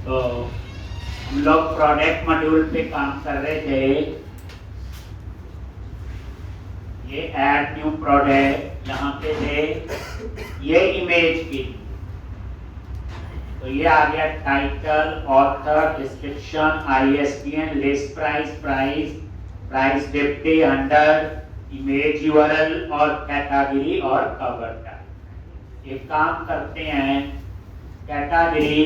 तो हम लोग प्रोडक्ट मॉड्यूल पे काम कर रहे थे। ये ऐड न्यू प्रोडक्ट यहाँ पे थे, ये इमेज की। तो ये आ गया title, author, description, ISBN, list price, price deputy, under, image URL और कैटेगरी और कवर टैग। एक काम करते हैं, कैटेगरी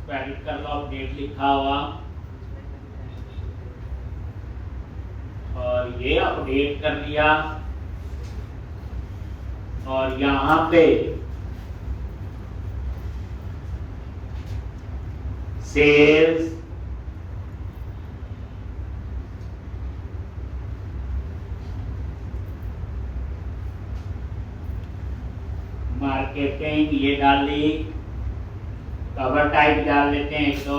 इसको एडिट कर लो, अपडेट लिखा हुआ, और ये अपडेट कर लिया। और यहां पे सेल्स, मार्केटिंग ये डाल ली, कवर टाइप डाल लेते हैं तो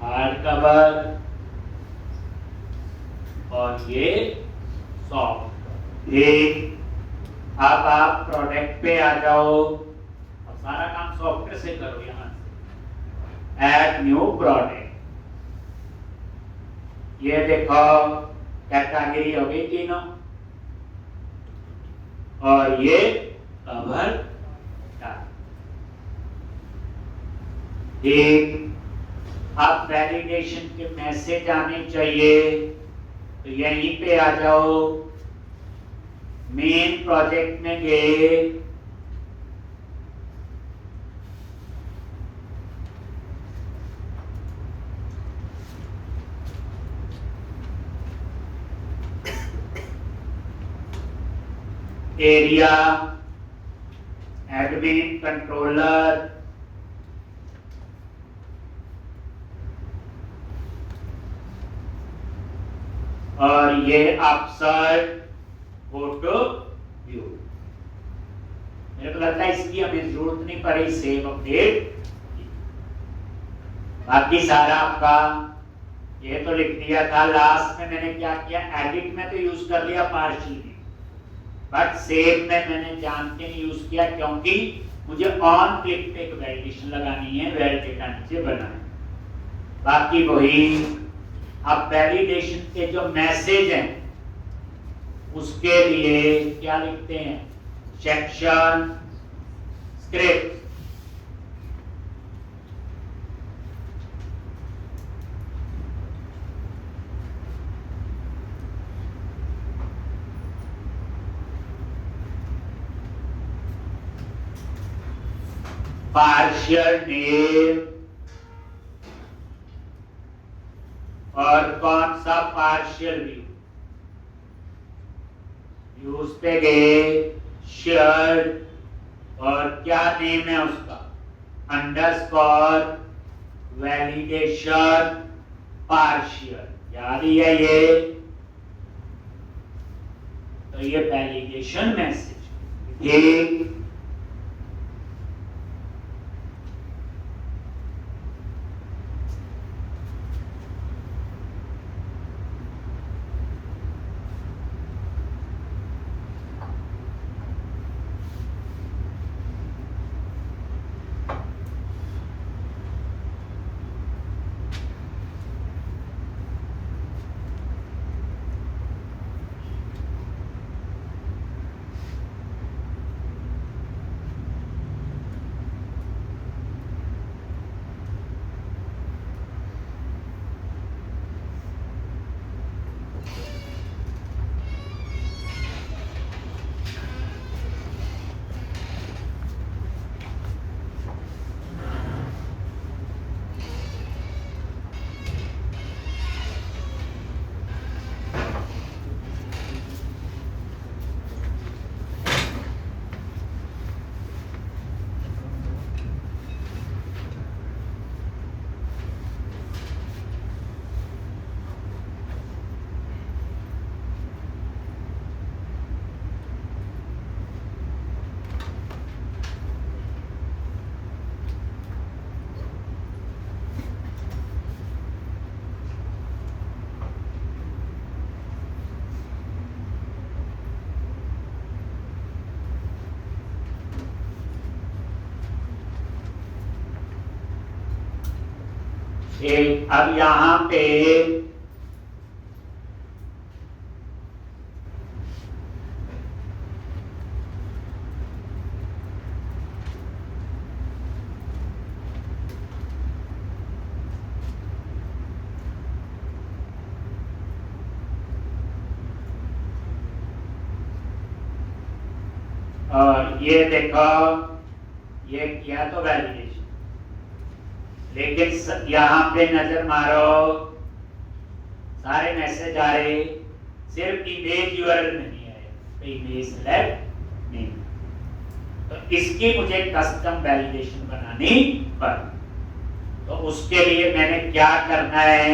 हार्ड कवर, और ये सॉफ्ट। ठीक, अब आप प्रोडक्ट पे आ जाओ और सारा काम सॉफ्टवेयर से करो। यहां से ऐड न्यू प्रोडक्ट, ये देखो कैटेगरी हो गई तीनों, और ये कवर टाइप। ठीक, अब वैलिडेशन के मैसेज आने चाहिए, तो यहीं पे आ जाओ, मेन प्रोजेक्ट में गए, एरिया, एडमिन, कंट्रोलर, और ये अपसर्ट, फोटो व्यू। मेरे को लगता है इसकी हमें जरूरत नहीं पड़ी, सेव अपडेट। बाकी सारा आपका ये तो लिख दिया था। लास्ट में मैंने क्या किया, एडिट में तो यूज कर लिया पार्शियली, बट सेव में मैंने जान के नहीं यूज किया, क्योंकि मुझे ऑन क्लिक पे एक वैलिडेशन लगानी है, वैलिडेटा नीचे बनाना। बाकी वही, अब वैलिडेशन के जो मैसेज हैं उसके लिए क्या लिखते हैं, सेक्शन, स्क्रिप्ट, पार्शियल नेम, और कौन सा पार्शियल व्यू, व्यूज पे गए, शेयर्ड, और क्या नेम है उसका, अंडरस्कोर, वैलिडेशन, पार्शियल। याद ही है ये, तो ये वैलिडेशन मैसेज। एक एक अब यहां पे और ये देखो ये किया तो वैलिडेशन, लेकिन यहाँ पे नजर मारो सारे मैसेज आ रहे, सिर्फ इमेज यूआरएल नहीं आया, तो इमेज सेलेक्ट नहीं, तो इसकी मुझे कस्टम वैलिडेशन बनानी पड़ी। तो उसके लिए मैंने क्या करना है,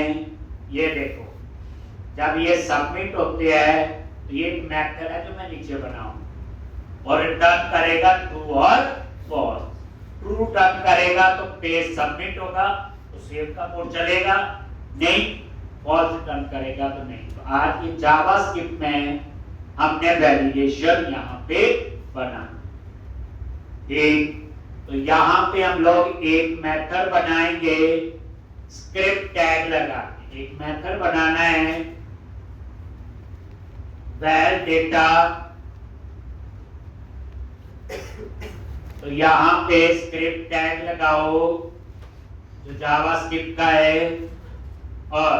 ये देखो जब ये सबमिट होते हैं तो ये मेथड है जो मैं नीचे बनाऊं और रिटर्न करेगा ट्रू और फॉल्स। ट्रू टर्न करेगा तो पेज सबमिट होगा तो सेव का कोड चलेगा, नहीं फॉल्स टर्न करेगा तो नहीं। तो आज ये जावास्क्रिप्ट में हमने वैलिडेशन यहाँ पे बना। ठीक, तो यहाँ पे हम लोग एक मेथड बनाएंगे स्क्रिप्ट टैग लगा के। एक मेथड बनाना है वैल डेटा, तो यहाँ पे स्क्रिप्ट टैग लगाओ जो जावास्क्रिप्ट का है, और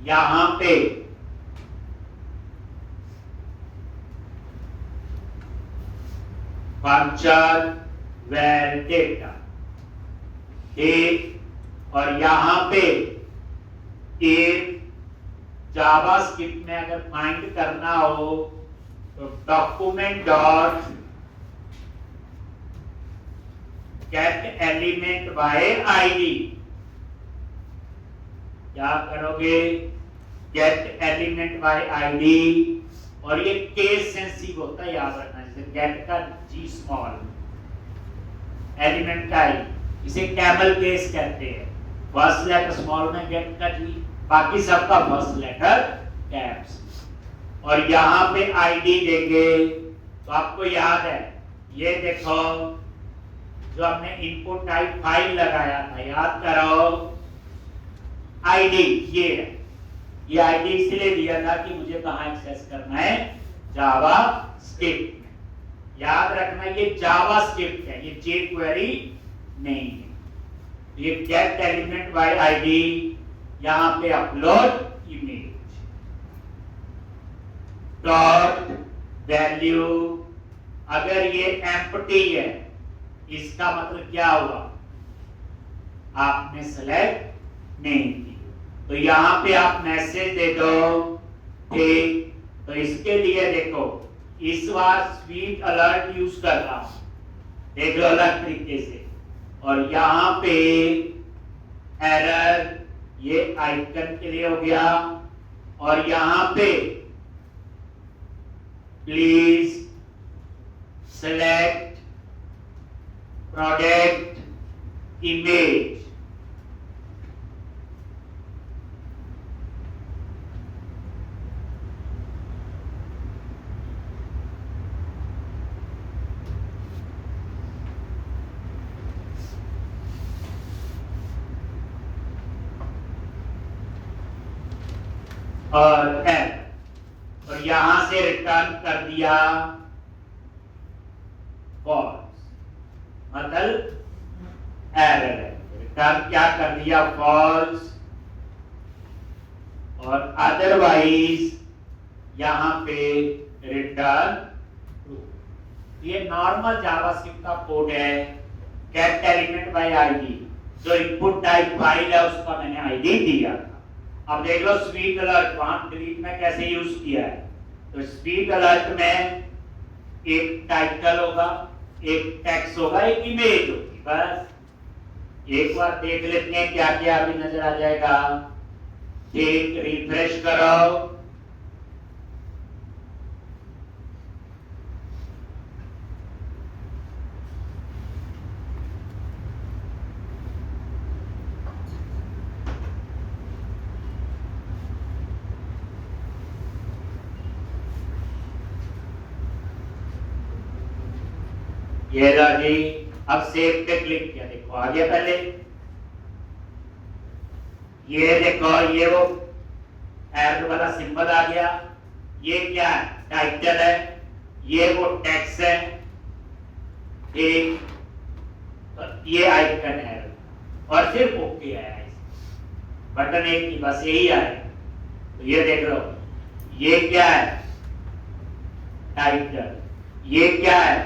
यहाँ पे फंक्शन वैल डेटा, ठीक, और यहाँ पे एक जावास्क्रिप्ट में अगर फाइंड करना हो तो document dot gate element by ID, क्या करोगे गेट एलिमेंट बाय आईडी, और ये केस सेंसिटिव होता है, याद रखना। जैसे गेट का जी स्मॉल, एलिमेंट का आई, इसे कैमल केस कहते हैं। फर्स्ट लेटर स्मॉल में गेट का जी, बाकी सबका फर्स्ट लेटर कैप्स। और यहाँ पे आईडी देंगे तो आपको याद है, ये देखो जो हमने इनपुट टाइप फाइल लगाया था, याद करो आईडी ये है। ये आईडी इसलिए दिया था कि मुझे कहां एक्सेस करना है, जावास्क्रिप्ट में। याद रखना ये जावास्क्रिप्ट है, ये jQuery नहीं है। ये गेट एलिमेंट बाय आईडी, यहां पे अपलोड इमेज डॉट वैल्यू, अगर ये एम्प्टी है इसका मतलब क्या हुआ, आपने सेलेक्ट नहीं की, तो यहां पे आप मैसेज दे दो। ठीक, तो इसके लिए देखो इस बार स्वीट अलर्ट यूज कर रहा हूं, देख लो अलग तरीके से, और यहां पे एरर ये आइकन के लिए हो गया, और यहां पे प्लीज सेलेक्ट प्रोडक्ट इमेज, और एल, और यहां से रिटर्न कर दिया फॉल्स, मतलब एरर है। रिटर्न क्या कर दिया, फॉल्स, और अदरवाइज यहां पे रिटर्न ट्रू। ये नॉर्मल जावास्क्रिप्ट का कोड है, गेट एलिमेंट बाय आईडी, जो इनपुट टाइप फाइल है उसका मैंने आईडी दिया था। अब देख लो स्वीट अलर्ट, वहां डिलीट में कैसे यूज किया है, तो स्वीट अलर्ट में एक टाइटल होगा, एक टेक्स्ट होगा, एक इमेज होगी, बस एक बार देख लेते हैं क्या क्या अभी नजर आ जाएगा। ठीक, रिफ्रेश करो, ये जी, अब सेव पे क्लिक किया, देखो आ गया पहले। ये देखो ये वो एरो वाला सिंबल आ गया, ये क्या है, टाइटल है, ये वो टेक्स्ट है, एक ये आइकन है और सिर्फ ओके आया है, बटन एक ही बस यही आया। तो ये देख लो, ये क्या है, टाइटल, ये क्या है,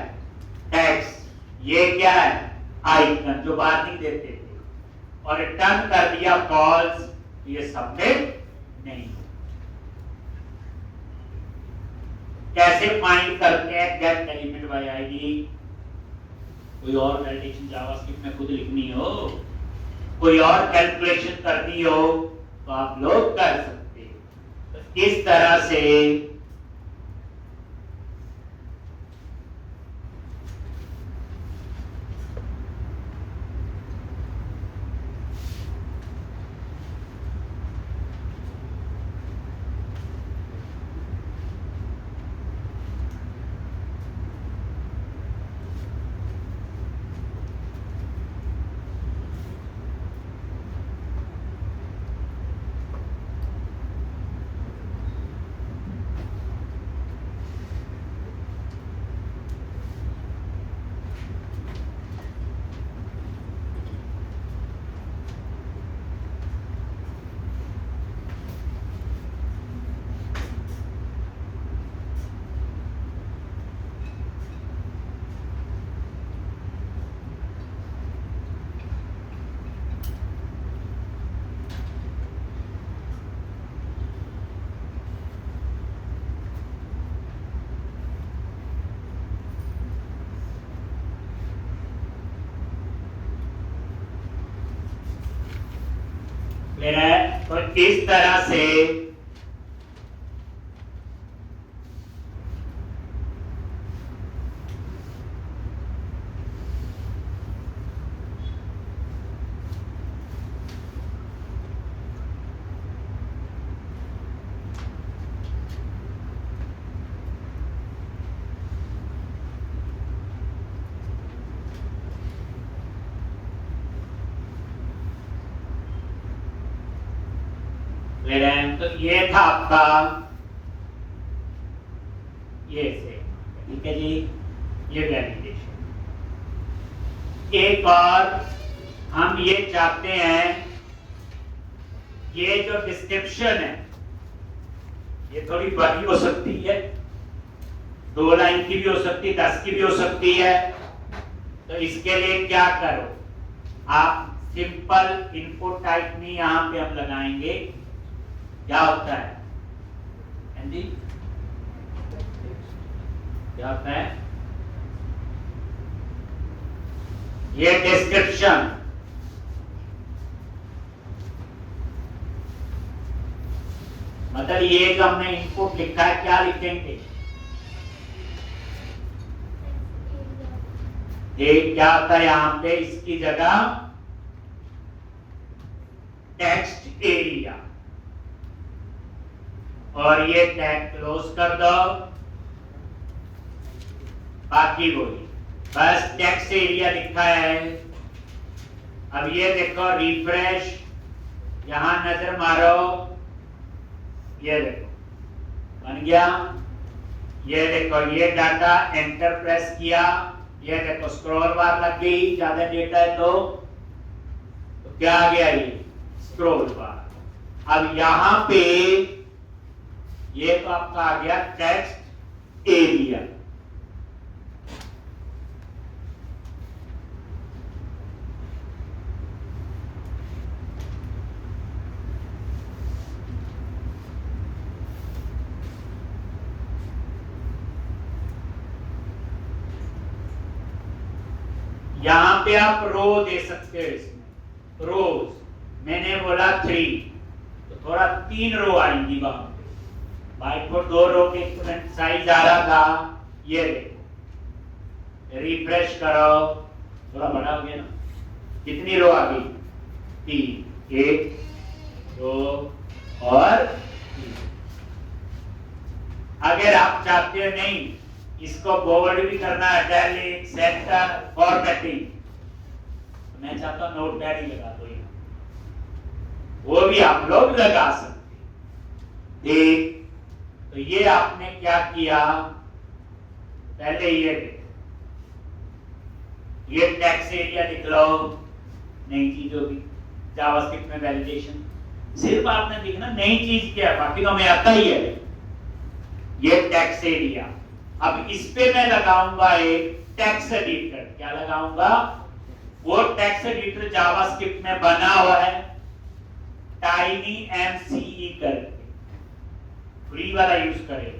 टेक्स्ट, ये क्या है, आइकन जो बाहर नहीं देते थे, और रिटर्न कर दिया फॉल्स, ये सबमिट नहीं। कैसे फाइंड करते हैं गेट एलिमेंट बाय आईडी? कोई और वैलिडेशन जावास्क्रिप्ट में खुद लिखनी हो, कोई और कैलकुलेशन करनी हो तो आप लोग कर सकते हो। तो इस तरह से मेरा, तो इस तरह से तो ये था आपका ये से, ठीक है जी, ये वैलिडेशन। एक और हम ये चाहते हैं, ये जो डिस्क्रिप्शन है ये थोड़ी बड़ी हो सकती है, 2 लाइन की भी हो सकती है, 10 की भी हो सकती है। तो इसके लिए क्या करो, आप सिंपल इनपुट टाइप में यहां पे हम लगाएंगे, क्या होता है जी, क्या होता है, ये डिस्क्रिप्शन, मतलब ये जो हमने इनपुट लिखा है क्या लिखेंगे, ये क्या होता है यहां पे, इसकी जगह टेक्स्ट एरिया, और ये टैग क्लोज कर दो, बाकी वही बस टेक्स्ट एरिया लिखा है। अब ये देखो रिफ्रेश, यहां नजर मारो, ये देखो बन गया, ये देखो ये डाटा एंटर प्रेस किया, ये देखो स्क्रॉल बार लग गई, ज्यादा डेटा है तो क्या आ गया, ये स्क्रॉल बार। अब यहां पे ये तो आपका आ गया टेक्स्ट एरिया, यहां पे आप रो दे सकते हो, इसमें रोज मैंने बोला 3, तो थोड़ा 3 रो आएंगी वहां पे, बाइक को 2 रो के स्टूडेंट साइज आ रहा था, ये देखो रिफ्रेश करो, थोड़ा बड़ा हो गया ना, कितनी रो आ गई, 3, 1 2 और 3। अगर आप चाहते हो नहीं इसको बोल्ड भी करना है, इटैलिक, सेंटर, फॉर्मेटिंग, तो मैं चाहता हूं नोटपैड ही लगा दो, वो भी आप लोग लगा सकते। ठीक, तो ये आपने क्या किया, पहले ये टेक्स्ट एरिया लिख लो, नई चीज होगी जावास्क्रिप्ट में वैलिडेशन। सिर्फ आपने लिखना नई चीज क्या है, बाकी तो हमें आता ही है। ये टेक्स्ट एरिया, अब इस पे मैं लगाऊंगा एक टेक्स्ट एडिटर। क्या लगाऊंगा, वो टेक्स्ट एडिटर जावास्क्रिप्ट में बना हुआ है TinyMCE करके, फ्री वाला यूज करें।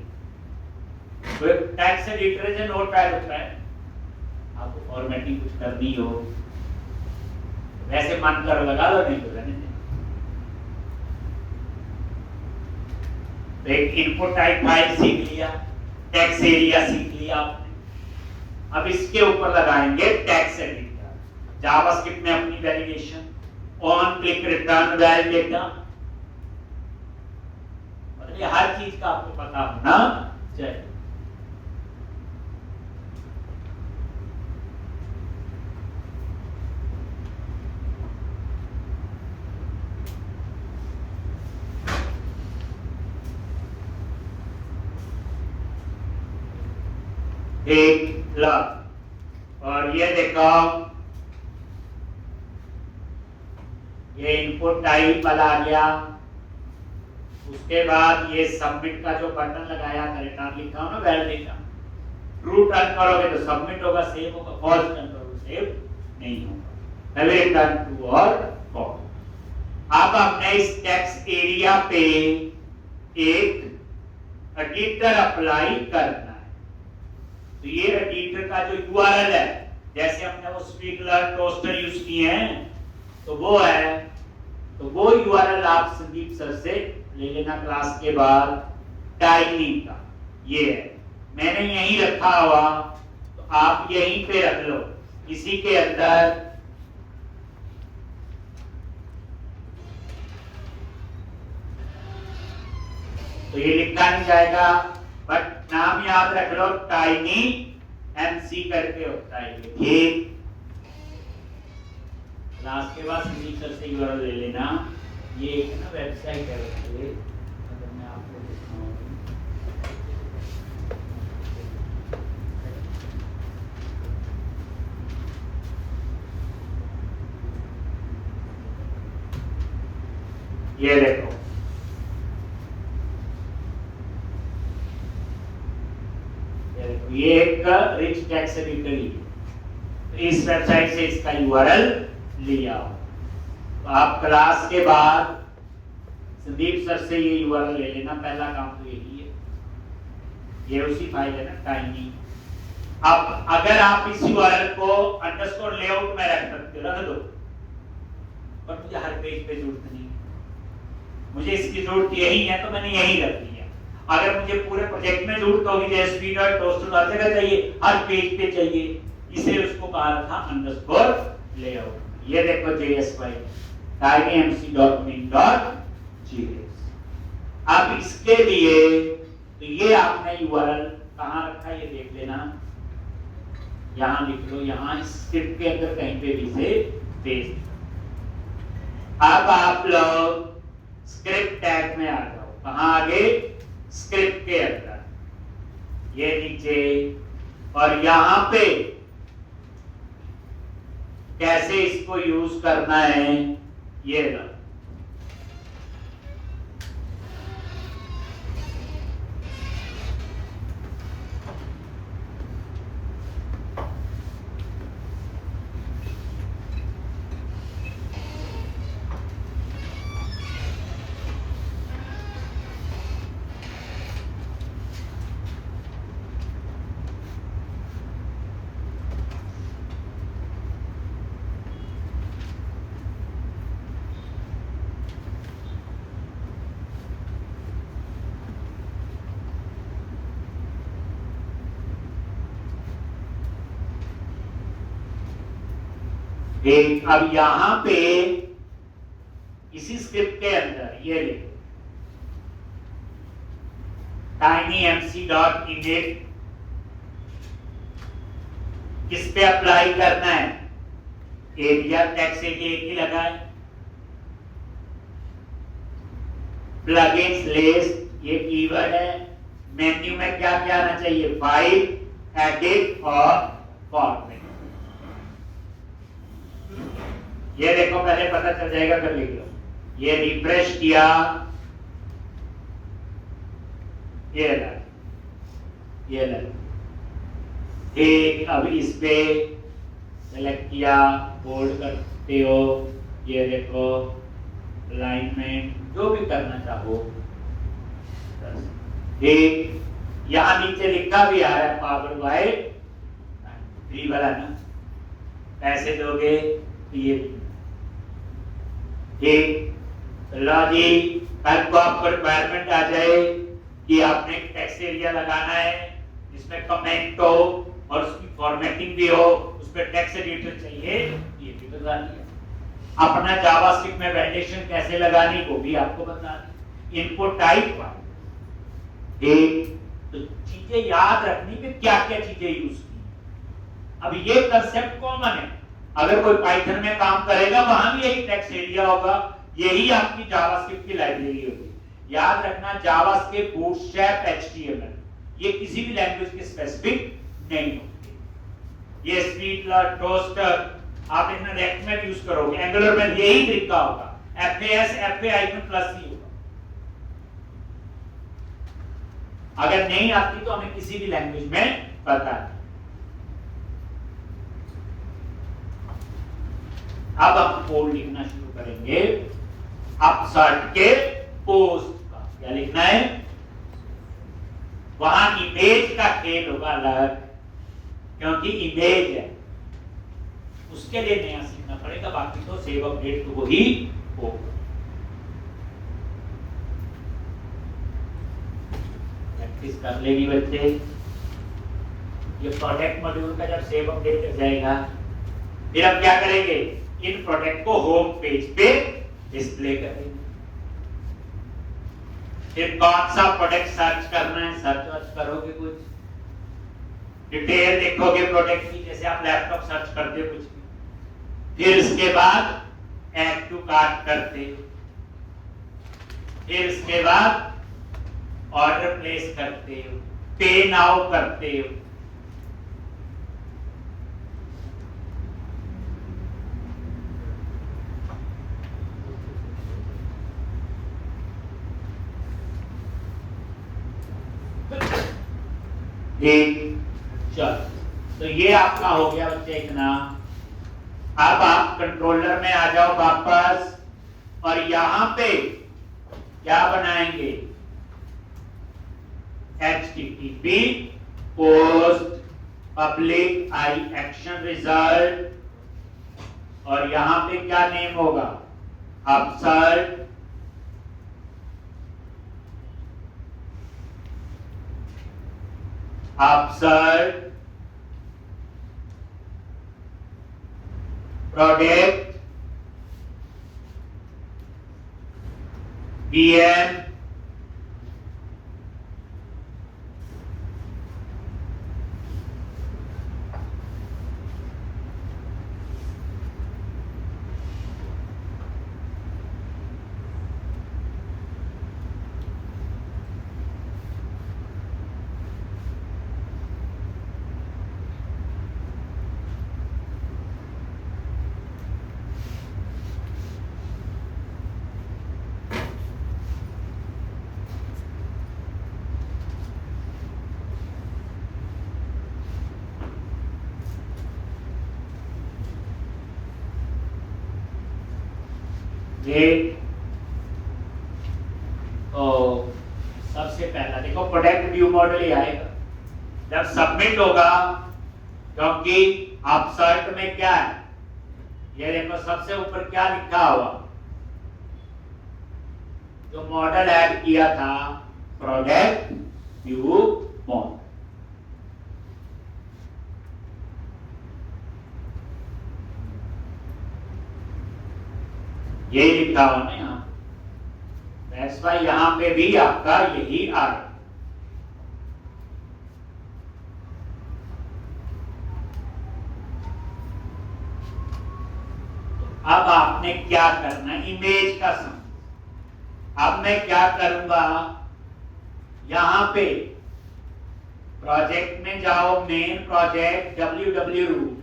तो एक टेक्स्ट एडिटर जो नोटपैड होता है, आपको फॉर्मेटिंग कुछ करनी हो वैसे मन कर लगा लो, नहीं तो रहने दें। तो एक इनपुट टाइप फाइल सीख लिया, टेक्स्ट एरिया सीख लिया आपने। अब इसके ऊपर लगाएंगे टेक्स्ट एडिटर, जावास्क्रिप्ट में अपनी validation, on click return val data, मतलब ये हर चीज का आपको पता होना चाहिए। एक लग, और ये देखो ये इनपुट टाइप वाला आ गया। उसके बाद ये सबमिट का जो बटन लगाया था, रिटर्न लिखा हो ना वैलिडेटा, ट्रू टर्न करोगे तो सबमिट होगा, सेव होगा, फॉल्स टर्न करोगे सेव नहीं होगा। पहले रिटर्न ट्रू और फॉल्स। अब हमने इस टेक्स्ट एरिया पे एक एडिटर अप्लाई करना है। तो ये एडिटर का जो यूआरएल है, जैसे हमने वो स्पीक लर्न टोस्टर यूज किए हैं, तो वो है, तो वो यूआरएल आप संदीप सर से ले लेना क्लास के बाद। टाइनी का ये है, मैंने यहीं रखा हुआ, तो आप यहीं पे रख लो, इसी के अंदर। तो ये लिखा नहीं जाएगा, बट नाम याद रख लो, टाइनी एमसी करके होता है ये। ठीक, क्लास के बाद संदीप सर से यूआरएल ले लेना। ये एक ना वेबसाइट है, अगर मैं आपको दिखाऊं, ये देखो, ये एक रिच टेक्स्ट एडिटर ही है। इस वेबसाइट से इसका यूआरएल लिया हो, तो आप क्लास के बाद संदीप सर से ये यूआरएल ले लेना। पहला काम तो यही है, ये उसी फाइल है ना टाइनी। अब अगर आप इस यूआरएल को अंडरस्कोर लेआउट में रख सकते हो, रख दो, पर मुझे हर पेज पे जरूरत नहीं, मुझे इसकी जरूरत यही है तो मैंने यही रख दिया। अगर मुझे पूरे प्रोजेक्ट में जरूरत होगी, जैसे स्पीड और टोस्टर हर जगह चाहिए, हर पेज पे चाहिए, इसे उसको कहा था अंडरस्कोर लेआउट। ये देखो जेएस फाइल tinymc.min.js। अब इसके लिए तो ये आपने यूआरएल कहां रखा है ये देख लेना, यहां लिख लो, यहां स्क्रिप्ट के अंदर कहीं पे भी से पेस्ट। अब आप लोग स्क्रिप्ट टैग में आ जाओ, कहां आगे, स्क्रिप्ट के अंदर, ये नीचे, और यहां पे कैसे इसको यूज करना है ये लो। एक, अब यहां पे इसी स्क्रिप्ट के अंदर ये लिखो tinymc.init, किस पे अप्लाई करना है, एरिया टेक्स्ट एरिया एक ही लगा है, प्लगइन्स लिस्ट, ये कीवर्ड है। मेन्यू में क्या क्या आना चाहिए, फाइल, एडिट और फॉर्मेट। ये देखो पहले पता चल जाएगा, कर लिख लो। ये रिफ्रेश किया, ये लगा ठीक। अब इस पे सेलेक्ट किया, बोल्ड करते हो, ये देखो अलाइनमेंट जो भी करना चाहो ठीक। यहां नीचे लिखा भी आ रहा है पावर बाय 3 वाला ना, पैसे दोगे तो ये ठीक। लो जी, कल को आपको रिक्वायरमेंट आ जाए कि आपने टेक्स्ट एरिया लगाना है जिसमें कमेंट हो और उसकी फॉर्मेटिंग भी हो, उस पर टेक्स्ट एडिटर चाहिए, ये भी बता दिया। अपना जावास्क्रिप्ट में वैलिडेशन कैसे लगानी वो भी आपको बता दिया। इनपुट टाइप एक तो चीजें याद रखनी कि क्या क्या चीजें यूज की। अब ये कंसेप्ट कॉमन है, अगर कोई पाइथन में काम करेगा वहां भी यही टेक्स्ट एरिया होगा, यही आपकी जावास्क्रिप्ट की लाइब्रेरी होगी। याद रखना जावास्क्रिप्ट, बूटस्ट्रैप, एचटीएमएल ये किसी भी लैंग्वेज के स्पेसिफिक नहीं होते। ये स्पीडलर, टोस्टर आप इतना रिएक्ट में यूज करोगे, एंगुलर में यही तरीका होगा, एफएएस, एफए आइकन प्लस ही होगा। अगर नहीं आती तो हमें किसी भी लैंग्वेज में पता नहीं। अब हम कोड लिखना शुरू करेंगे। अपसर्ट के पोस्ट का क्या लिखना है, वहां इमेज का खेल होगा अलग, क्योंकि इमेज है उसके लिए नया सीखना पड़ेगा, बाकी तो सेव अपडेट तो वही होगा। प्रैक्टिस कर लेगी बच्चे। ये प्रोडक्ट मॉड्यूल का जब सेव अपडेट हो जाएगा, फिर हम क्या करेंगे, इन प्रोडक्ट को होम पेज पे डिस्प्ले करेंगे। फिर कौन सा प्रोडक्ट सर्च करना है, सर्च करोगे, कुछ डिटेल देखोगे प्रोडक्ट की, जैसे आप लैपटॉप सर्च करते हो कुछ भी। फिर इसके बाद ऐड टू कार्ट करते हो, फिर इसके बाद ऑर्डर प्लेस करते हो, पे नाउ करते हो। ठीक, चल तो ये आपका हो गया बच्चे इतना। अब आप कंट्रोलर में आ जाओ वापस, और यहां पे क्या बनाएंगे, HTTP पोस्ट पब्लिक आई एक्शन रिजल्ट, और यहां पे क्या नेम होगा, अपसर्ट प्रोडक्ट VM तो सबसे पहला देखो प्रोडक्ट व्यू मॉडल ही आएगा जब सबमिट होगा, क्योंकि अपसर्ट में क्या है, ये देखो सबसे ऊपर क्या लिखा हुआ, जो मॉडल ऐड किया था प्रोडक्ट व्यू मॉडल। ये लिखा हुआ ना यहाँ, दैट्स व्हाई यहाँ पे भी आपका यही आ रहा है। अब आपने क्या करना है, इमेज का समझ। अब मैं क्या करूंगा, यहां पे प्रोजेक्ट में जाओ, मेन प्रोजेक्ट www रूट,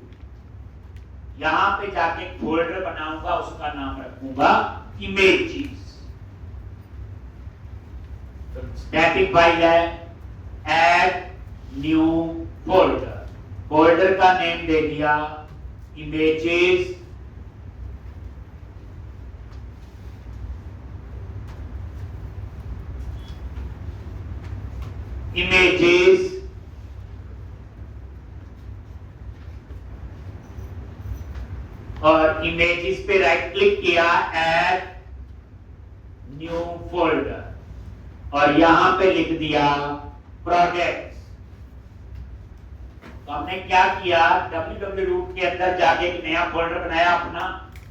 यहां पे जाके एक फोल्डर बनाऊंगा, उसका नाम रखूंगा इमेजेस। तो स्टैटिक फाइल है, ऐड न्यू फोल्डर, फोल्डर का नेम दे दिया इमेजेस। इमेजेस और इमेजेस पे राइट क्लिक किया, ऐड न्यू फोल्डर, और यहां पे लिख दिया प्रोजेक्ट्स। तो हमने क्या किया, www रूट के अंदर जाके एक नया फोल्डर बनाया अपना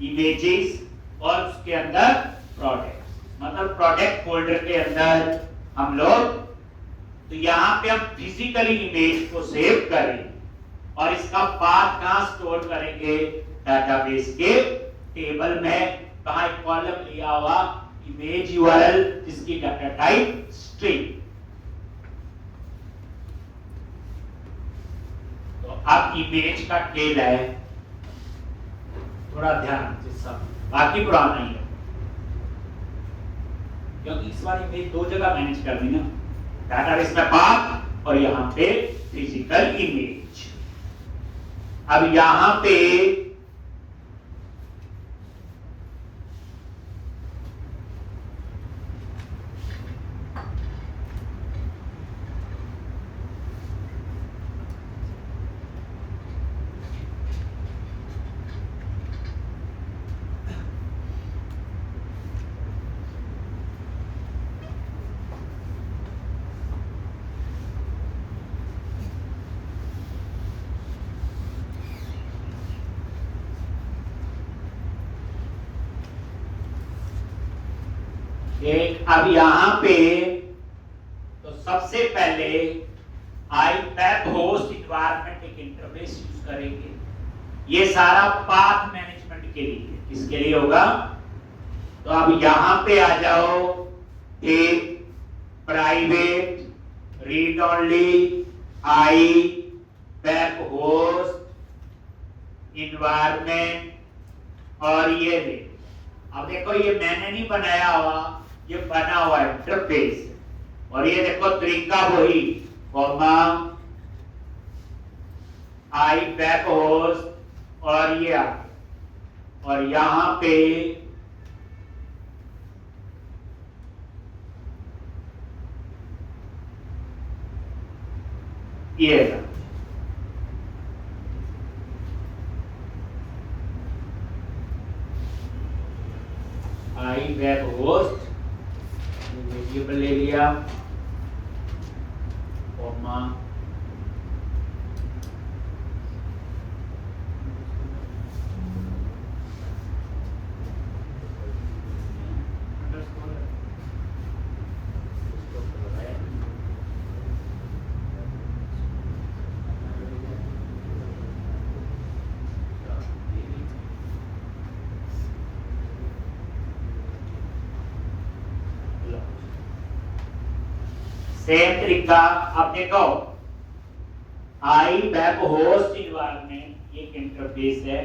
इमेजेस, और उसके अंदर प्रोजेक्ट्स, मतलब प्रोजेक्ट फोल्डर के अंदर हम लोग, तो यहां पे हम फिजिकली इमेज को सेव करें और इसका पाथ कहां स्टोर करेंगे, डाटाबेस के टेबल में, कहां एक कॉलम लिया हुआ इमेज यूआरएल, जिसकी डाटा टाइप स्ट्रिंग। तो अब इमेज का खेल है, थोड़ा ध्यान से सब, बाकी पुराना ही है, क्योंकि इस बार इमेज दो जगह मैनेज कर दी ना, डाटाबेस में पाथ और यहां पे फिजिकल इमेज। अब यहां पे अब यहां पे तो सबसे पहले वेब होस्ट इन्वायरमेंट एक इंटरफेस यूज करेंगे, ये सारा पाथ मैनेजमेंट के लिए, किसके लिए होगा, तो अब यहां पे आ जाओ, एक private read only web host environment, और ये अब देखो ये मैंने नहीं बनाया हुआ, ये बना हुआ इंटरफेस, और ये देखो तरीका वही, कॉमा वेब होस्ट, और ये और यहां पे ये वेब होस्ट वेरिएबल ले लिया, कॉमा सेम तरीका। अब देखो वेब होस्ट इन्वायरमेंट एक इंटरफेस है,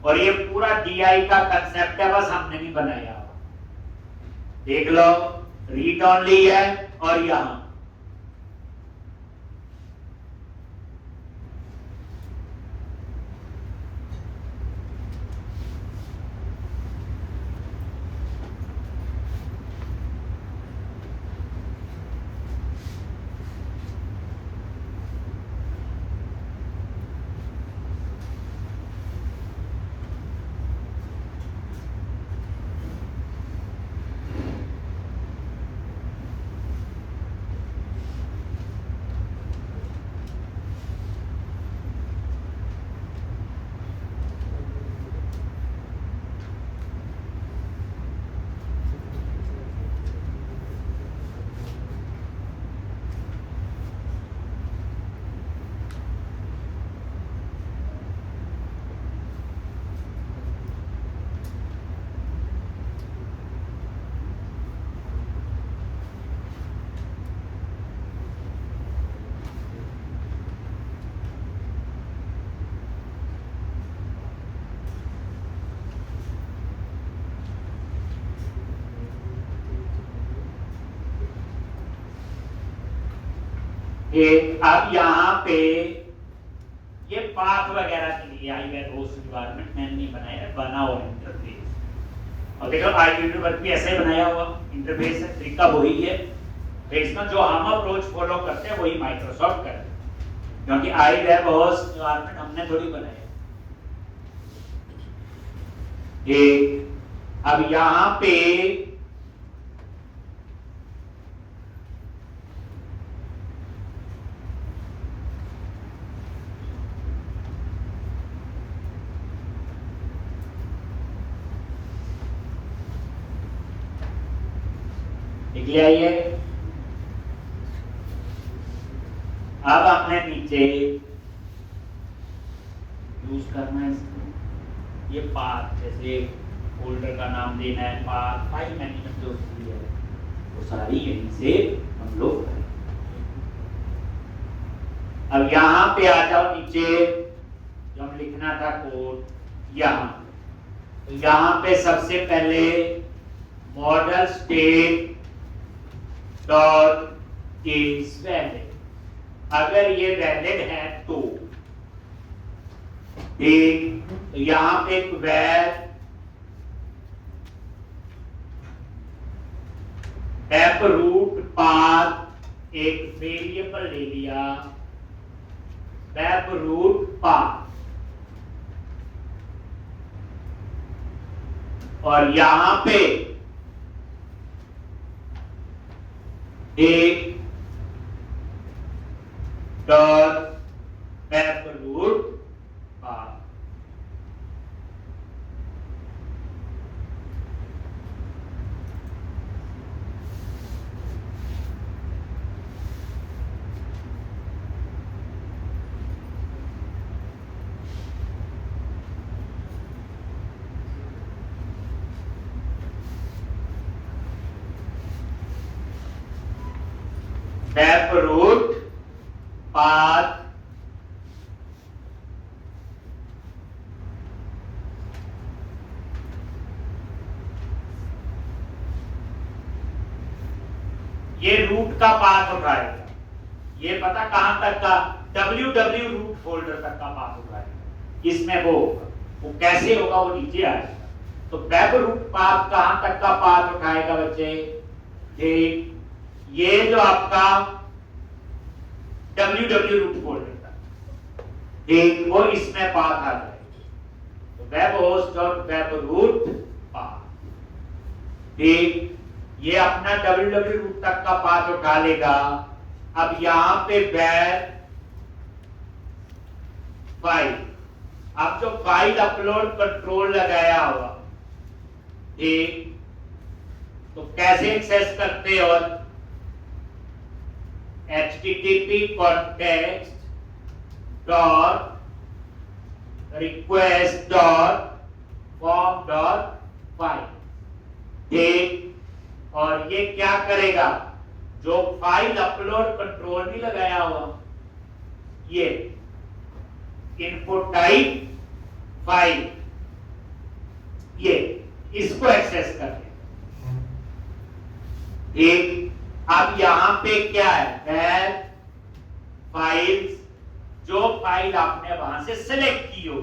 और ये पूरा DI का कंसेप्ट है, बस हमने नहीं बनाया, देख लो, रीड ओनली है, और यहां अब यहाँ पे ये पाथ वगैरह के लिए आई वेब होस्ट एनवायरनमेंट मैंने नहीं बनाया, बना हुआ इंटरफेस। और देखो आई वर्क भी ऐसे बनाया हुआ इंटरफेस है, तरीका वही है। तो इसमें जो हम अप्रोच फॉलो करते हैं वही माइक्रोसॉफ्ट करते हैं, क्योंकि आई वेब होस्ट एनवायरनमेंट हमने थोड़ी बनाया। अब यहाँ पे निकले आइए। अब हमने नीचे यूज करना है इसको, ये पाथ, जैसे फोल्डर का नाम देना है, पाथ, फाइल मैनेजमेंट जो है वो सारी यहीं से हम लोग करें। अब यहाँ पे आ जाओ नीचे, जो हम लिखना था कोड यहाँ, तो यहाँ पे सबसे पहले model state dot is valid, अगर ये वैलिड है तो यहाँ पे एक वेर टैप रूट पाथ एक वेरिएबल ले लिया, टैप रूट पाथ, और यहां पे एक dot temp root path. Temp root path ये रूट का पाथ उठाएगा, ये पता कहां तक का, www रूट फोल्डर तक का पाथ उठाएगा। इसमें वो कैसे होगा वो नीचे आएगा। तो वेब रूट पाथ कहां तक का पाथ उठाएगा बच्चे, ठीक, ये जो आपका www रूट फोल्डर तक, ठीक, वो इसमें पाथ आ जाएगा। तो web host dot web root path, ठीक, ये अपना www रूट तक का पाथ उठा लेगा। अब यहां पे वेब फाइल, अब जो फाइल अपलोड कंट्रोल लगाया हुआ, ठीक, तो कैसे एक्सेस करते हो, http context dot request dot form dot file, ठीक, और ये क्या करेगा, जो फाइल अपलोड कंट्रोल नहीं लगाया हुआ, ये इनपुट टाइप फाइल, ये इसको एक्सेस कर लेगा, ठीक। अब यहां पे क्या है, फाइल्स, जो फाइल आपने वहां से सिलेक्ट की हो,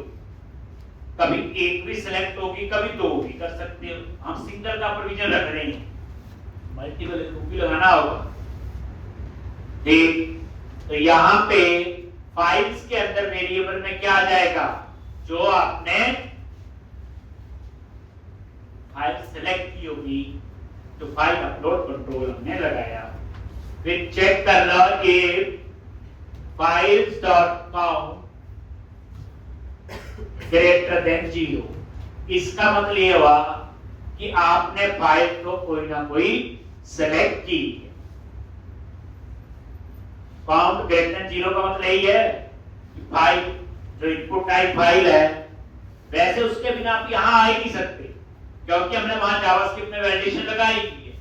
कभी एक भी सिलेक्ट होगी, कभी दो भी कर सकते हो, हम सिंगल का प्रोविजन रख रहे हैं, मल्टीपल भी लगाना होगा, ठीक। तो यहां पे फाइल्स के अंदर वेरिएबल में क्या आ जाएगा, जो आपने फाइल सिलेक्ट की होगी, तो फाइल अपलोड कंट्रोल हमने लगाया। फिर चेक कर लो if files dot count greater than 0, इसका मतलब ये हुआ कि आपने फाइल को कोई ना कोई सेलेक्ट की। काउंट ग्रेटर देन 0 का मतलब यही है कि फाइल जो इनपुट टाइप फाइल है, वैसे उसके बिना आप यहां आ ही नहीं सकते, क्योंकि हमने वहां जावास्क्रिप्ट में वैलिडेशन लगाई है,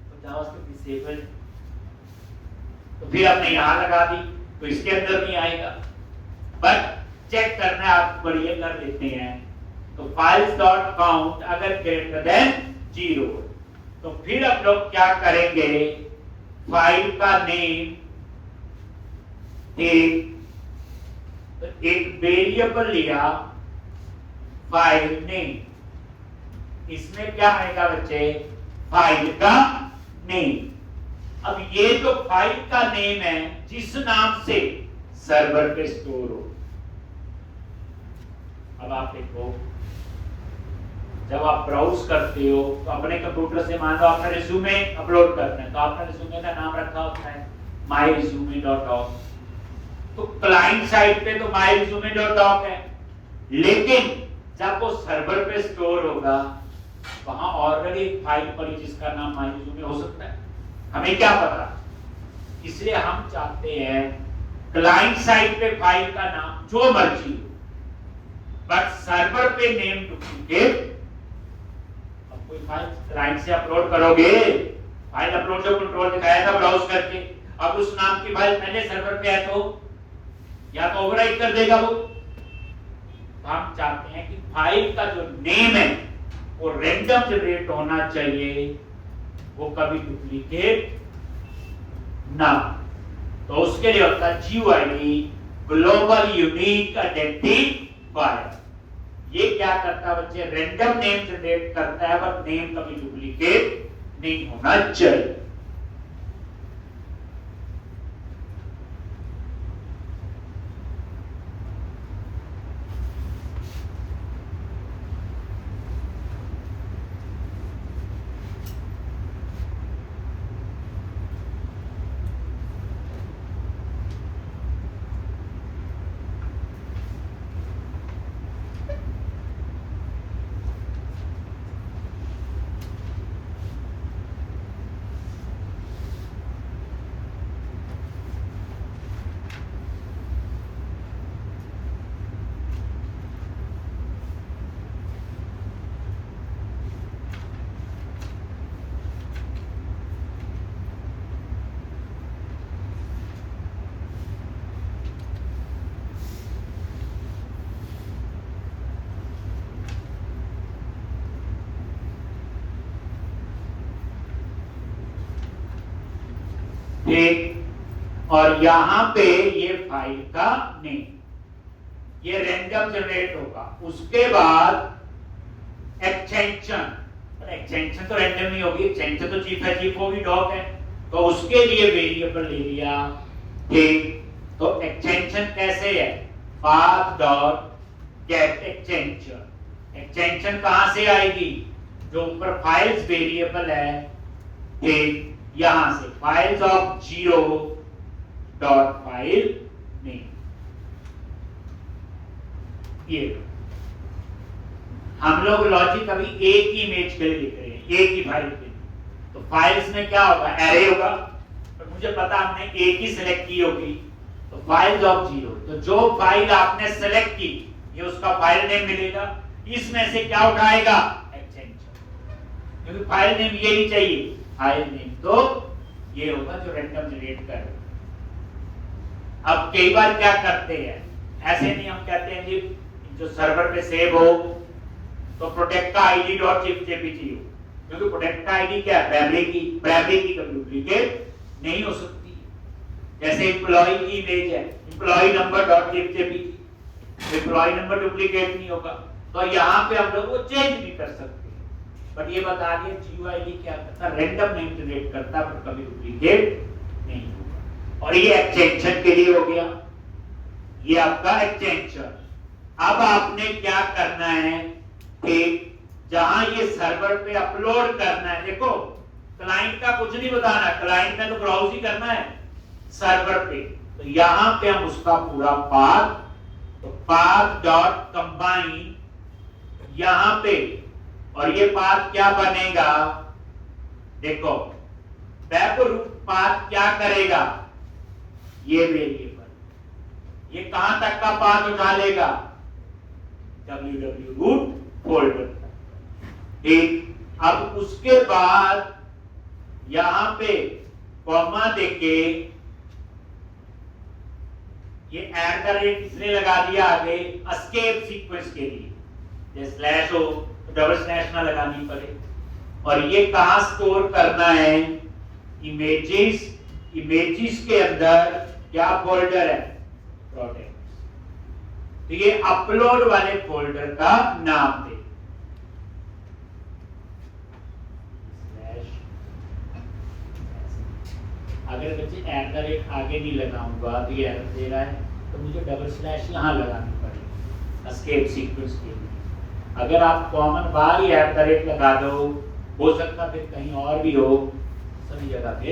तो जावास्क्रिप्ट डिसेबल, तो फिर हमने यहां लगा दी, तो इसके अंदर नहीं आएगा। बट चेक करना है, आप बढ़िया कर लेते हैं। तो फाइल्स डॉट काउंट अगर ग्रेटर देन 0, तो फिर हम लोग क्या करेंगे, फाइल का नेम तो एक वेरिएबल लिया फाइल नेम, इसमें क्या आएगा बच्चे, फाइल का नेम। अब ये जो फाइल का नेम है जिस नाम से सर्वर पे स्टोर हो, अब आप देखो जब आप ब्राउज करते हो तो अपने कंप्यूटर से मान लो आपने रिज्यूमे अपलोड करना है, तो आपने रिज्यूमे का नाम रखा होता है myresume.doc। तो क्लाइंट साइड पे तो myresume.doc है, लेकिन जब वो सर्वर पे स्टोर होगा वहां ऑलरेडी एक फाइल पड़ी जिसका नाम myresume हो सकता है, हमें क्या पता। इसलिए हम चाहते हैं क्लाइंट साइड पे फाइल का नाम जो मर्जी हो, बट सर्वर पे नेम डुप्लीकेट। अब कोई फाइल क्लाइंट से अपलोड करोगे, फाइल अपलोड जो कंट्रोल दिखाया था ब्राउज करके, अब उस नाम की फाइल पहले सर्वर पे है तो या तो ओवरराइट कर देगा वो। तो हम चाहते हैं कि फाइल का जो नेम है वो रैंडम जनरेट होना चाहिए, वो कभी डुप्लीकेट ना। तो उसके लिए होता है GUID, ग्लोबल यूनिक आइडेंटिफायर। ये क्या करता है बच्चे, रैंडम नेम जनरेट करता है, बट नेम कभी डुप्लीकेट नहीं होना चाहिए। ठीक, और यहां पे ये फाइल का नेम, ये रैंडम जनरेट होगा। उसके बाद एक्सटेंशन, एक्सटेंशन तो रैंडम नहीं होगी, एक्सटेंशन तो चीफ है, चीफ होगी डॉक है, तो उसके लिए वेरिएबल ले लिया। ठीक, तो एक्सटेंशन कैसे है, path dot gate extension. Extension कहां से आएगी, जो ऊपर फाइल्स वेरिएबल है, ठीक, यहां से files of 0 dot file name. ये हम लोग लॉजिक अभी एक ही इमेज के लिए लिख रहे हैं, एक ही फाइल के लिए। तो फाइल्स में क्या होगा, एरे होगा, तो मुझे पता हमने एक ही सिलेक्ट की होगी, तो फाइल्स ऑफ 0, तो जो फाइल आपने सिलेक्ट की ये उसका फाइल नेम मिलेगा। इसमें से क्या उठाएगा, एक्सटेंशन, क्योंकि फाइल नेम ये नहीं चाहिए, फाइल नेम तो ये होगा जो रैंडम जनरेट कर। अब कई बार क्या करते हैं, ऐसे नहीं, हम कहते हैं जी जो सर्वर पे सेव हो तो प्रोटेक्ट का आईडी डॉट जेपीजी हो, क्योंकि प्रोटेक्ट का आईडी क्या है, प्राइमरी की कभी डुप्लीकेट नहीं हो सकती। जैसे एम्प्लॉय की इमेज है, employ number dot JPG, employ number duplicate नहीं होगा, तो यहाँ पे हम लोग वो चेंज भी कर सकते हैं। बट ये बता दिया GUID क्या करता है, रैंडम नेम जनरेट करता है, पर कभी डुप्लीकेट नहीं होगा। और ये एक्सटेंशन के लिए हो गया, ये आपका एक्सटेंशन। अब आपने क्या करना है कि जहां ये सर्वर पे अपलोड करना है, देखो क्लाइंट का कुछ नहीं बताना, क्लाइंट ने तो ब्राउज ही करना है सर्वर पे, तो यहां पे हम उसका पूरा पाथ, तो पाथ डॉट कंबाइन यहां पे, और ये पाथ क्या बनेगा, देखो बैकरूट पाथ क्या करेगा, ये वेरिएबल ये कहां तक का पाथ उठा लेगा, www रूट फोल्डर। ठीक, अब उसके बाद यहां पे कॉमा देके ये ऐड द रेट इसने लगा दिया आगे एस्केप सीक्वेंस के लिए, जैसे स्लैश हो तो डबल स्लैश ना लगानी पड़े। और ये कहां स्टोर करना है, इमेजेस, इमेजेस के अंदर क्या फोल्डर है? प्रोडक्ट्स। तो ये अपलोड वाले फोल्डर का नाम दे। अगर बच्चे @ आगे नहीं लगाऊंगा तो ये एरर दे रहा है, तो मुझे // यहाँ लगानी पड़ेगी एस्केप सीक्वेंस के लिए। अगर आप कॉमन बार ही @ लगा दो, हो सकता फिर कहीं और भी हो, सभी जगह पे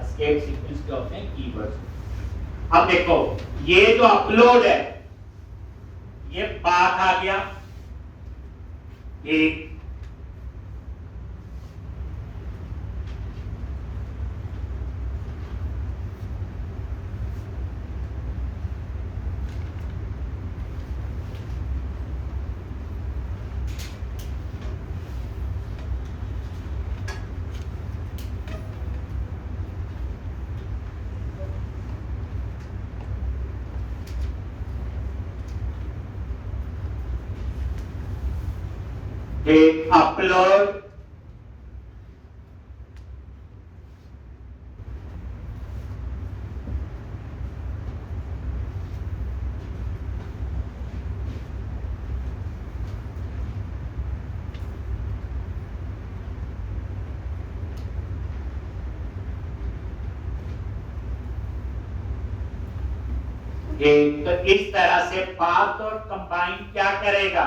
एस्केप सीक्वेंस के होते हैं कीवर्ड्स। अब देखो ये जो अपलोड है, ये पाथ आ गया एक, अपलोड तो इस तरह से पाथ और कंबाइन क्या करेगा?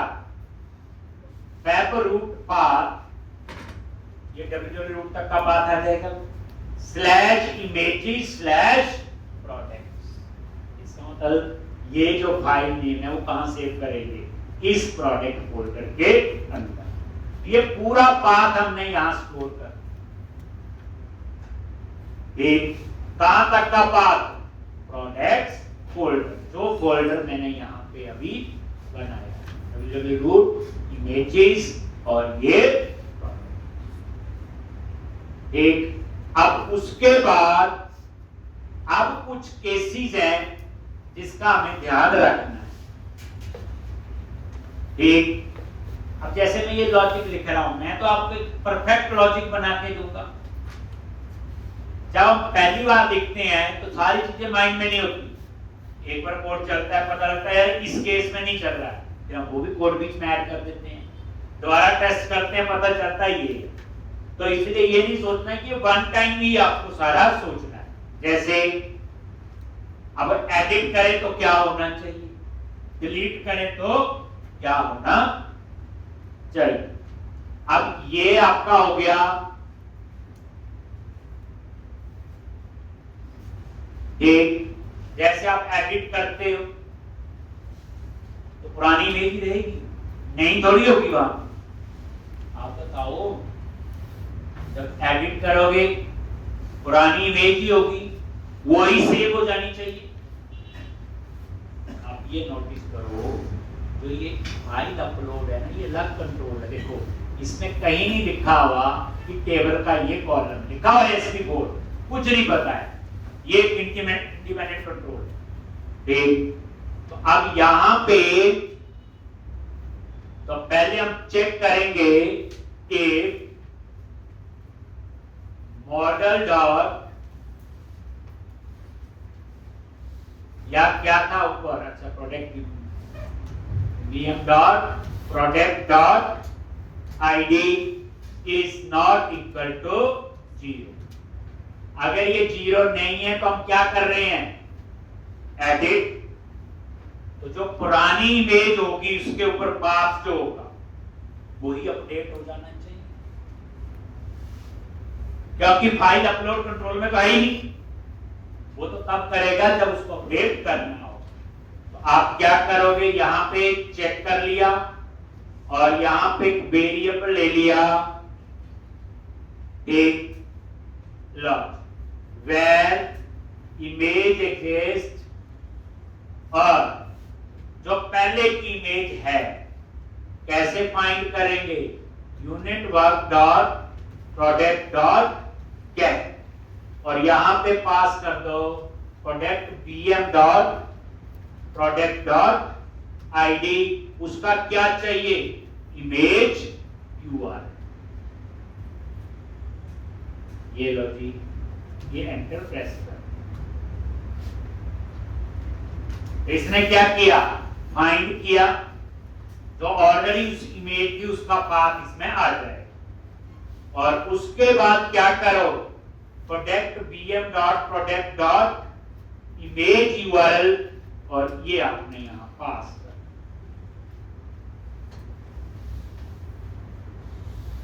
वेब रूट पाथ, ये www रूट तक का पाथ आ जाएगा, /images/products। इसका मतलब ये जो फाइल नेम है वो कहां सेव करेंगे? इस प्रोडक्ट फोल्डर के अंदर। ये पूरा पाथ हमने यहां स्टोर कर, एक कहां तक का पाथ? प्रोडक्ट्स फोल्डर, जो फोल्डर मैंने यहां पे अभी बनाया, www रूट इमेजेस और ये एक। अब उसके बाद अब कुछ केसेस हैं जिसका हमें ध्यान रखना है। ठीक, अब जैसे मैं ये लॉजिक लिख रहा हूं, मैं तो आपको एक परफेक्ट लॉजिक बना के दूंगा। जब हम पहली बार लिखते हैं तो सारी चीजें माइंड में नहीं होती, एक बार कोड चलता है, पता लगता है यार इस केस में नहीं चल रहा है, फिर हम वो भी कोड बीच में ऐड कर देते हैं, दोबारा टेस्ट करते हैं, पता चलता ही है। तो इसलिए ये नहीं सोचना कि वन टाइम ही आपको सारा सोचना है। जैसे अब एडिट करें तो क्या होना चाहिए, डिलीट करें तो क्या होना चाहिए। अब ये आपका हो गया एक, जैसे आप एडिट करते हो तो पुरानी इमेज ही रहेगी, नहीं थोड़ी होगी वहां। आप बताओ, जब एडिट करोगे पुरानी इमेज ही होगी, वो ही सेव हो जानी चाहिए। आप ये नोटिस करो, जो ये फाइल अपलोड है ना, ये अलग कंट्रोल है। देखो इसमें कहीं नहीं लिखा हुआ कि टेबल का ये कॉलम, लिखा हुआ SP4, कुछ नहीं पता है, ये इंडिपेंडेंट कंट्रोल। तो अब यहां पे तो पहले हम चेक करेंगे कि मॉडल डॉट या क्या था ऊपर, अच्छा product VM dot product dot ID is not equal to 0। अगर ये 0 नहीं है तो हम क्या कर रहे हैं? एडिट। तो जो पुरानी इमेज होगी उसके ऊपर पाथ जो होगा वही अपडेट हो जाना चाहिए, क्योंकि फाइल अपलोड कंट्रोल में तो है ही नहीं, वो तो तब करेगा जब उसको अपडेट करना हो। तो आप क्या करोगे, यहां पे चेक कर लिया और यहां पे एक वेरिएबल ले लिया, एक लॉग वेयर इमेज एग्जिस्ट, और जो पहले की इमेज है कैसे फाइंड करेंगे? Unit work dot product dot gate, और यहां पे पास कर दो product VM dot product dot ID। उसका क्या चाहिए? Image URL। ये लो जी, ये एंटर प्रेस कर। इसने क्या किया, फाइंड किया, तो ऑलरेडी उस इमेज की उसका पाथ इसमें आ जाए। और उसके बाद क्या करो, product bm dot product dot image URL, और ये आपने यहां पास कर।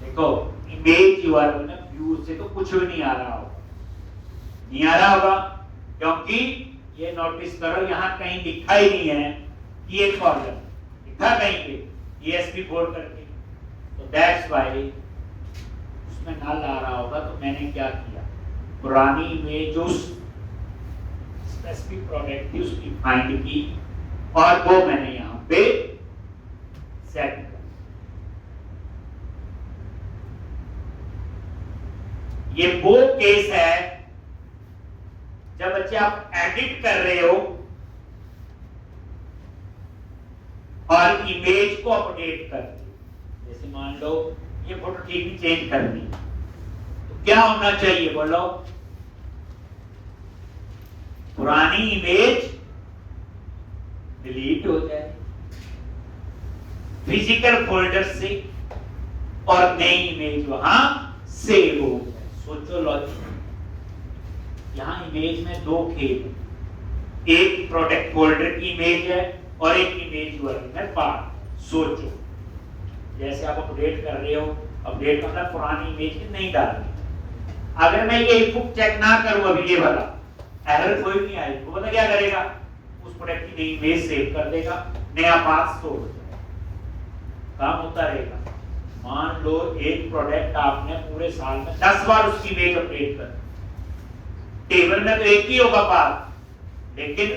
देखो इमेज यूआरएल में व्यू से तो कुछ भी नहीं आ रहा होगा, नहीं आ रहा होगा, क्योंकि ये नोटिस करो यहां कहीं लिखा ही नहीं है कि एक फॉर्मूला लिखा कहीं पे ESP4 करके, तो दैट्स व्हाई उसमें नल आ रहा होगा। तो मैंने क्या किया, पुरानी इमेज उस स्पेसिफिक प्रोडक्ट की उसकी फाइंड की और वो मैंने यहां पे सेट कर। ये वो केस है जब बच्चे आप एडिट कर रहे हो और इमेज को अपडेट कर रहे हो। जैसे मान लो ये फोटो ठीक भी चेंज करनी, तो क्या होना चाहिए बोलो, पुरानी इमेज डिलीट हो जाए फिजिकल फोल्डर से और नई इमेज वहां सेव हो जाए। सोचो लॉजिक, यहां इमेज में दो खेल, एक प्रोडक्ट फोल्डर की इमेज है और एक इमेज यूआरएल में पार्ट। सोचो जैसे आप अपडेट कर रहे हो, अपडेट मतलब पुरानी इमेज नहीं डालनी, अगर मैं ये इनपुट चेक ना करूं अभी ये वाला, एरर कोई नहीं आएगी, वो पता क्या करेगा, उस प्रोडक्ट की नई इमेज सेव कर देगा, नया पाथ स्टोर हो जाएगा, काम होता रहेगा। मान लो एक प्रोडक्ट आपने पूरे साल में 10 बार उसकी इमेज अपडेट कर, टेबल में तो एक ही होगा पाथ, लेकिन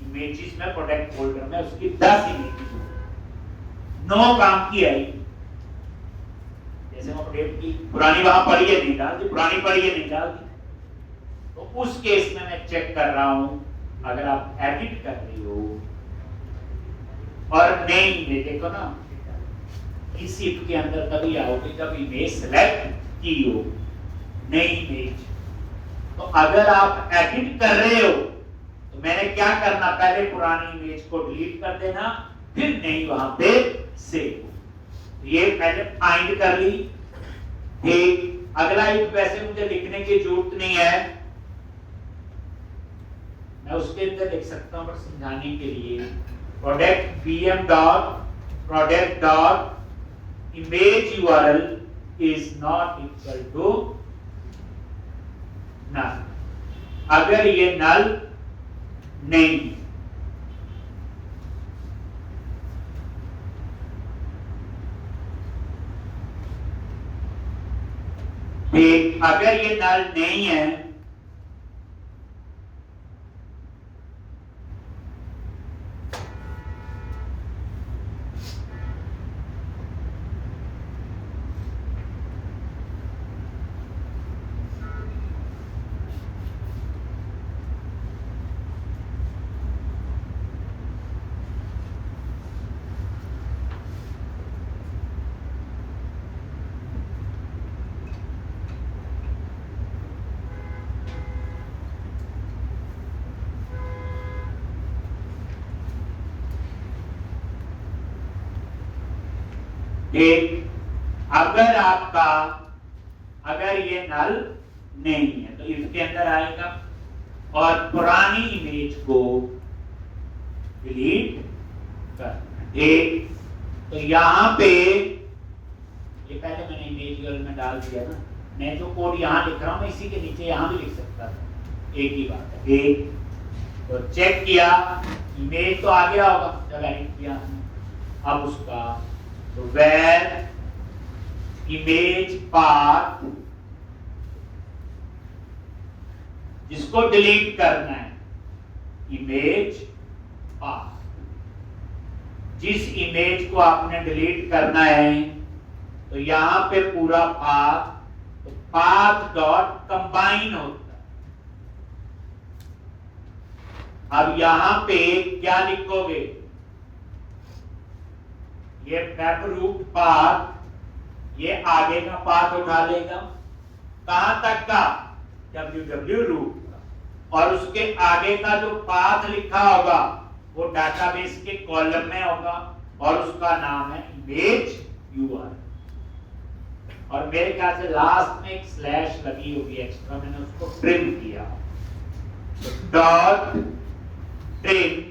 इमेजेस में प्रोडक्ट फोल्डर में उसकी 10 इमेजेस, 9 काम की आई। जैसे अपडेट की, पुरानी वहां पड़ी है नहीं डाल दी, पुरानी पड़ी है नहीं डाल दी, तो उस केस में मैं चेक कर रहा हूं, अगर आप एडिट कर रहे हो और नई इमेज, देखो ना इस शिफ्ट के अंदर तभी आओगे जब इमेज सेलेक्ट की हो, नई इमेज। तो अगर आप एडिट कर रहे हो तो मैंने क्या करना, पहले पुरानी इमेज को डिलीट कर देना, फिर नई वहां पे सेव। ये पहले फाइंड कर ली, ठीक। अगला एक वैसे मुझे लिखने की जरूरत नहीं है, मैं उसके अंदर लिख सकता हूं, पर समझाने के लिए product bm dot product dot image URL is not equal to null. अगर ये नल नहीं, ठीक, अगर ये नल नहीं है एक, अगर ये नल नहीं है तो इसके अंदर आएगा और पुरानी इमेज को डिलीट कर। एक तो यहां पे ये पहले मैंने इमेज यूआरएल में डाल दिया ना, मैं जो कोड यहां लिख रहा हूं मैं इसी के नीचे यहां भी लिख सकता था, एक ही बात है। एक तो चेक किया, इमेज तो आ गया होगा, जब एडिट किया अब उसका, तो where image path, जिसको डिलीट करना है, इमेज पाथ, जिस इमेज को आपने डिलीट करना है, तो यहां पे पूरा पाथ, तो पाथ डॉट कंबाइन होता है। अब यहां पे क्या लिखोगे, ये मैप रूट पाथ, ये आगे का पाथ उठा लेगा, कहां तक का, ww रूट का, और उसके आगे का जो पाथ लिखा होगा वो डाटाबेस के कॉलम में होगा और उसका नाम है इमेज यूआरएल। और मेरे ख्याल से लास्ट में एक स्लैश लगी होगी एक्स्ट्रा, मैंने उसको ट्रिम किया, डॉट ट्रिम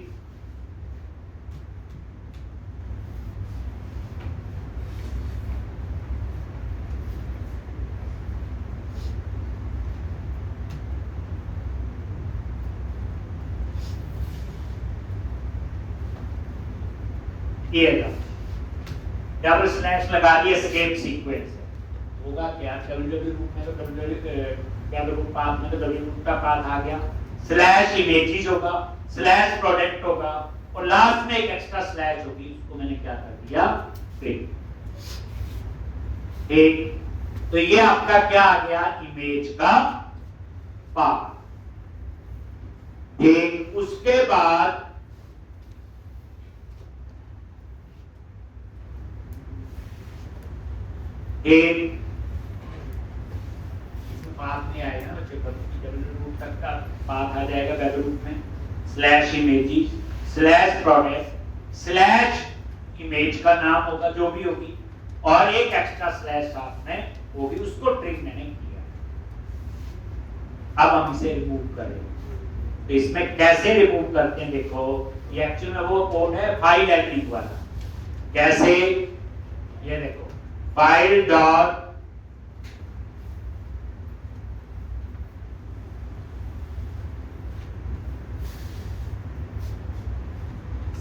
डबल स्लैश लगा दिया, सेम सीक्वेंस है। होगा क्या, डब्ल्यू रूप में तो डब्ल्यू रूप पाथ में तो डब्ल्यू रूप का पाथ आ गया, स्लैश इमेजेस होगा, स्लैश प्रोडक्ट होगा और लास्ट में एक एक्स्ट्रा स्लैश होगी, उसको मैंने क्या कर दिया, प्रिंट। ठीक, तो ये आपका क्या आ गया, इमेज का पाथ। ठीक, उसके बाद एक इसमें पाथ नहीं आएगा बच्चे, डब्ल्यू रूप तक का पाथ आ जाएगा डब्ल्यू रूप में, slash images slash product slash image का नाम होगा जो भी होगी और एक एक्स्ट्रा स्लैश साथ में होगी, उसको ट्रिम मैंने किया। अब हम इसे रिमूव करें, तो इसमें कैसे रिमूव करते हैं, देखो ये एक्चुअली में वो कोड है फाइल एडिटिंग वाला। कैसे, ये देखो file dot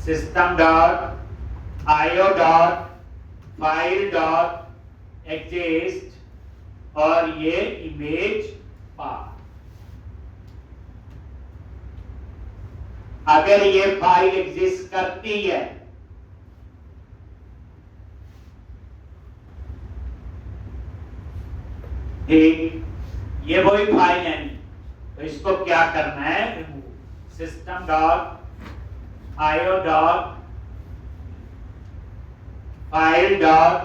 system dot IO dot file dot exist और ये इमेज पाथ। अगर ये फाइल एग्जिस्ट करती है ठीक, ये वही फाइल है, तो इसको क्या करना है, remove. System dot IO dot file dot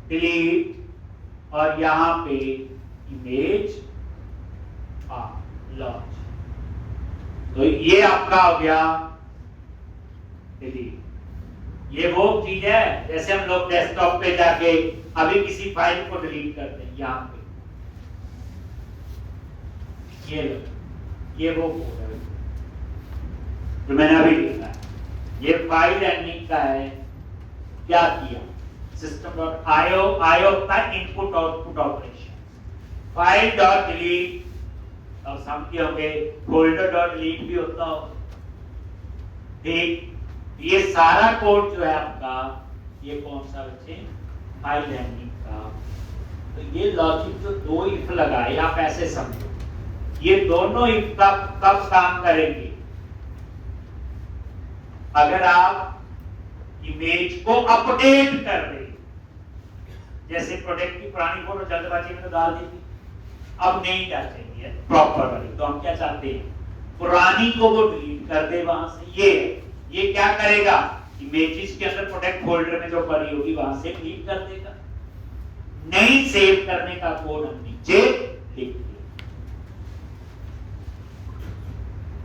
delete और यहां पे इमेज लॉन्च। तो ये आपका हो गया डिलीट। ये वो चीज है जैसे हम लोग डेस्कटॉप पे जाके अभी किसी फाइल को डिलीट करते हैं, यहाँ पे ये लो, ये वो कोड है जो मैंने अभी लिखा है, ये फाइल एंडिंग का है। क्या किया, सिस्टम डॉट आईओ, आईओ का input output operation, file dot delete, अब समझे होंगे फोल्डर डॉट डिलीट भी होता हो। ठीक, ये सारा कोड जो है आपका, ये कौन सा बच्चे, फाइल एंडिंग का। तो ये लॉजिक जो दो इफ लगाए, आप ऐसे समझो, ये दोनों इफ कब काम करेंगे, अगर आप इमेज को अपडेट कर रहे, जैसे प्रोडक्ट की पुरानी फोटो जल्दबाजी में तो डाल दी थी, अब नहीं डालेंगे प्रॉपर वाली, तो हम क्या चाहते हैं, पुरानी को वो डिलीट कर दे वहां से। ये क्या करेगा, इमेजेस के अंदर प्रोडक्ट फोल्डर में जो पड़ी होगी वहां से डिलीट कर देगा। नहीं सेव करने का कोड हम नीचे लिख दिया।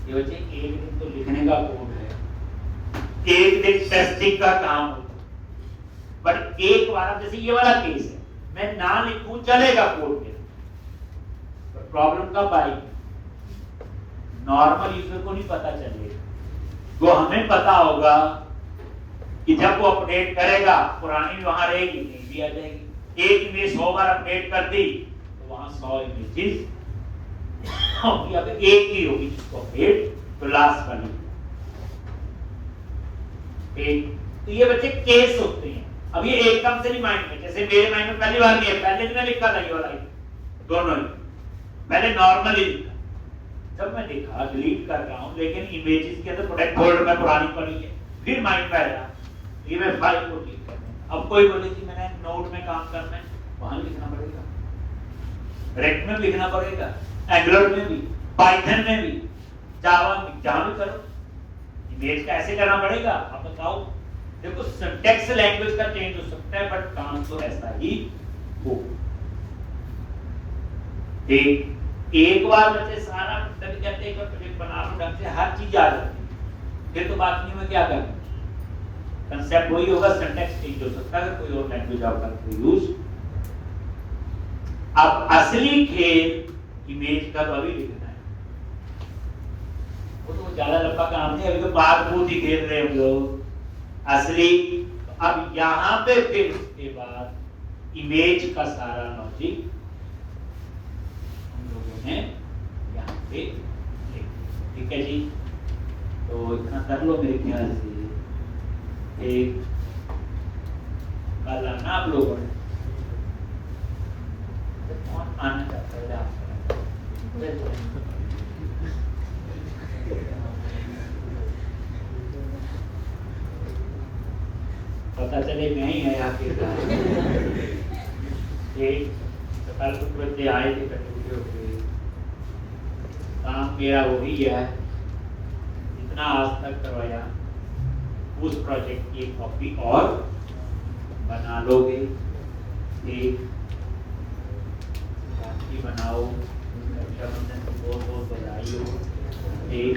ये बच्चे एक दिन तो लिखने का कोड है, एक दिन टेस्टिंग का काम होता है, बट एक बार जैसे ये वाला केस है, मैं ना लिखूं चलेगा कोड में, प्रॉब्लम कब आई, नॉर्मल यूजर को नहीं पता चलेगा, वो हमें पता होगा कि जब वो अपडेट करेगा पुरानी वहां रहेगी, नहीं भी आ जाएगी। एक इमेज 100 बार अपडेट कर दी तो वहां 100 इमेजेस होगी, अब एक ही होगी जिसको अपडेट, तो लास्ट वाली। तो ये बच्चे केस होते हैं, अब ये एकदम से नहीं माइंड में, जैसे मेरे माइंड में पहली बार नहीं है, पहले दिन मैं लिखा था ये वाला दोनों ही, मैंने नॉर्मली लिखा, जब मैं देखा डिलीट कर रहा हूं लेकिन इमेजेस के अंदर प्रोडक्ट फोल्डर में पुरानी पड़ी है, फिर माइंड में आया ये मैं फाइल को डिलीट करना। अब कोई बोले कि मैंने नोड में काम करना है, वहां लिखना पड़ेगा, रेक्ट में लिखना पड़ेगा, एंगुलर में भी, पाइथन में भी, जावा में, जहां भी करो इमेज का ऐसे करना पड़ेगा। आप बताओ, देखो सिंटैक्स लैंग्वेज का चेंज हो सकता है बट काम तो ऐसा ही हो। एक बार बच्चे सारा कहते हैं प्रोजेक्ट बना लो ढंग से, हर चीज आ जाती है, फिर तो बात नहीं में क्या करना, कंसेप्ट वही होगा, सिंटैक्स चेंज हो सकता है कोई और लैंग्वेज आप करते हो यूज। अब असली खेल इमेज का अभी लिखना है, वो तो ज्यादा लंबा काम नहीं, अभी तो पार्ट पूछ ही खेल रहे हम लोग असली। तो अब यहाँ पे फिर उसके बाद इमेज का सारा लॉजिक हम लोगों ने यहाँ पे लिख, ठीक है जी। तो इतना कर लो मेरे ख्याल से, एक कल आना आप लोगों ने, कौन आना चाहता है आप? पता चले मैं ही है आपके साथ। एक कल कुछ बच्चे आए थे कटोरे होके, काम मेरा वही है जितना आज तक करवाया, उस प्रोजेक्ट की कॉपी और बना लोगे, एक बनाओ, रक्षाबंधन को बहुत बहुत बधाई हो। एक